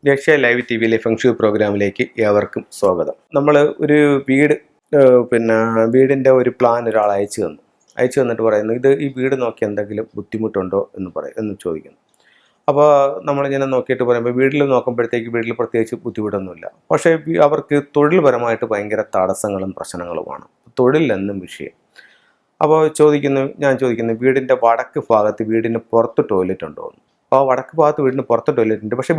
ലക്ഷ്യ live T വിയിലെ feng shui പ്രോഗ്രാമിലേക്ക് ഏവർക്കും സ്വാഗതം. നമ്മൾ ഒരു വീട് വീടിൻ്റെ ഒരു പ്ലാൻ ഒരാൾ അയച്ചു തന്നിട്ട് പറയുന്നു, ഈ വീട് നോക്കി എന്തെങ്കിലും ബുദ്ധിമുട്ടുണ്ടോ എന്ന് ചോദിക്കുന്നു. അപ്പോൾ നമ്മളിങ്ങനെ നോക്കിയിട്ട് പറയുമ്പോൾ വീട്ടിൽ നോക്കുമ്പോഴത്തേക്ക് വീട്ടിൽ പ്രത്യേകിച്ച് ബുദ്ധിമുട്ടൊന്നുമില്ല. പക്ഷേ അവർക്ക് തൊഴിൽപരമായിട്ട് ഭയങ്കര തടസ്സങ്ങളും പ്രശ്നങ്ങളുമാണ്. തൊഴിലെന്നും വിഷയം. അപ്പോൾ ഞാൻ ചോദിക്കുന്നു വീടിൻ്റെ വടക്ക് ഭാഗത്ത് വീടിന് പുറത്ത് ടോയ്ലറ്റ് ഉണ്ടോ എന്ന്. അപ്പോൾ വടക്ക് ഭാഗത്ത് വീടിന് പുറത്ത് ടോയ്ലറ്റ് ഉണ്ട്, പക്ഷേ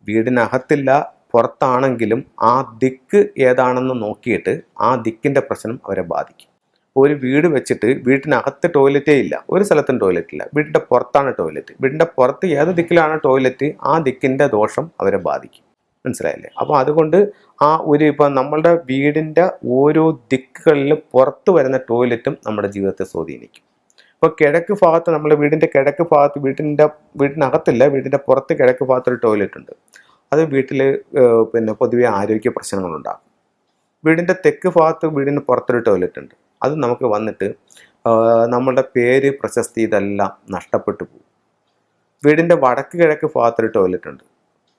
വീടിനകത്തില്ല. പുറത്താണെങ്കിലും ആ ദിക്ക് ഏതാണെന്ന് നോക്കിയിട്ട് ആ ദിക്കിൻ്റെ പ്രശ്നം അവരെ ബാധിക്കും. ഒരു വീട് വെച്ചിട്ട് വീട്ടിനകത്ത് ടോയ്ലറ്റേ ഇല്ല, ഒരു സ്ഥലത്തും ടോയ്ലറ്റ് ഇല്ല, വീടിൻ്റെ പുറത്താണ് ടോയ്ലറ്റ്. വീടിൻ്റെ പുറത്ത് ഏത് ദിക്കിലാണ് ടോയ്ലറ്റ്, ആ ദിക്കിൻ്റെ ദോഷം അവരെ ബാധിക്കും. മനസ്സിലായില്ലേ? അപ്പോൾ അതുകൊണ്ട് ഇപ്പം നമ്മളുടെ വീടിൻ്റെ ഓരോ ദിക്കുകളിലും പുറത്ത് വരുന്ന ടോയ്ലറ്റും നമ്മുടെ ജീവിതത്തെ സ്വാധീനിക്കും. ഇപ്പോൾ കിഴക്ക് ഭാഗത്ത്, നമ്മുടെ വീടിൻ്റെ കിഴക്ക് ഭാഗത്ത് വീടിനകത്തില്ല, വീടിൻ്റെ പുറത്ത് കിഴക്ക് ഭാഗത്തൊരു ടോയ്ലറ്റ് ഉണ്ട്. അത് വീട്ടിൽ പൊതുവെ ആരോഗ്യ പ്രശ്നങ്ങളുണ്ടാകും. വീടിൻ്റെ തെക്ക് ഭാഗത്ത് വീടിന് പുറത്തൊരു ടോയ്ലറ്റ് ഉണ്ട്. അത് നമുക്ക് വന്നിട്ട് നമ്മളുടെ പേര്, പ്രശസ്തി, ഇതെല്ലാം നഷ്ടപ്പെട്ടു പോകും. വീടിൻ്റെ വടക്ക് കിഴക്ക് ഭാഗത്തൊരു ടോയ്ലറ്റ് ഉണ്ട്.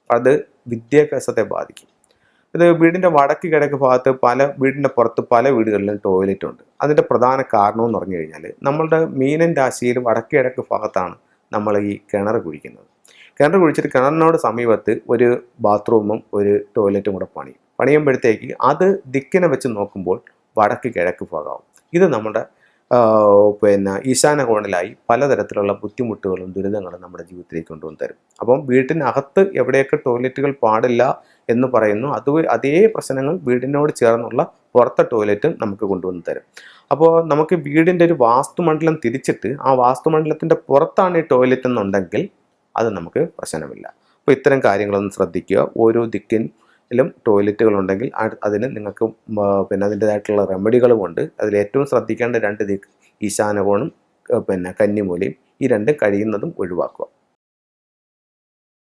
അത് വിദ്യാഭ്യാസത്തെ ബാധിക്കും. വീടിൻ്റെ വടക്ക് കിഴക്ക് ഭാഗത്ത് വീടിൻ്റെ പുറത്ത് പല വീടുകളിലും ടോയ്ലറ്റ് ഉണ്ട്. അതിൻ്റെ പ്രധാന കാരണം എന്ന് പറഞ്ഞു കഴിഞ്ഞാൽ, നമ്മളുടെ മീനൻ രാശിയിൽ വടക്ക് കിഴക്ക് ഭാഗത്താണ് നമ്മൾ ഈ കിണർ കുഴിക്കുന്നത്. കിണർ കുഴിച്ചിട്ട് കിണറിനോട് സമീപത്ത് ഒരു ബാത്റൂമും ഒരു ടോയ്ലറ്റും കൂടെ പണിയുമ്പോഴത്തേക്ക് അത് ദിക്കിനെ വെച്ച് നോക്കുമ്പോൾ വടക്ക് കിഴക്ക് ഭാഗമാവും. ഇത് നമ്മുടെ ഈശാന കോണിലായി പലതരത്തിലുള്ള ബുദ്ധിമുട്ടുകളും ദുരിതങ്ങളും നമ്മുടെ ജീവിതത്തിലേക്ക് കൊണ്ടുവന്ന് തരും. അപ്പം വീട്ടിനകത്ത് എവിടെയൊക്കെ ടോയ്ലറ്റുകൾ പാടില്ല എന്ന് പറയുന്നു, അതേ പ്രശ്നങ്ങൾ വീടിനോട് ചേർന്നുള്ള പുറത്തെ ടോയ്ലറ്റും നമുക്ക് കൊണ്ടുവന്ന് തരും. അപ്പോൾ നമുക്ക് വീടിൻ്റെ ഒരു വാസ്തുമണ്ഡലം തിരിച്ചിട്ട് ആ വാസ്തുമണ്ഡലത്തിൻ്റെ പുറത്താണ് ഈ ടോയ്ലറ്റ് എന്നുണ്ടെങ്കിൽ അത് നമുക്ക് പ്രശ്നമില്ല. അപ്പോൾ ഇത്തരം കാര്യങ്ങളൊന്ന് ശ്രദ്ധിക്കുക. ഓരോ ദിക്കിലും ടോയ്ലറ്റുകളുണ്ടെങ്കിൽ അതിന് നിങ്ങൾക്ക് അതിൻ്റെതായിട്ടുള്ള റെമഡികളുമുണ്ട്. അതിൽ ഏറ്റവും ശ്രദ്ധിക്കേണ്ട 2 ദിക്ക് ഈശാനകോണും കന്നിമൂലയും. ഈ 2 കഴിയുന്നതും ഒഴിവാക്കുക.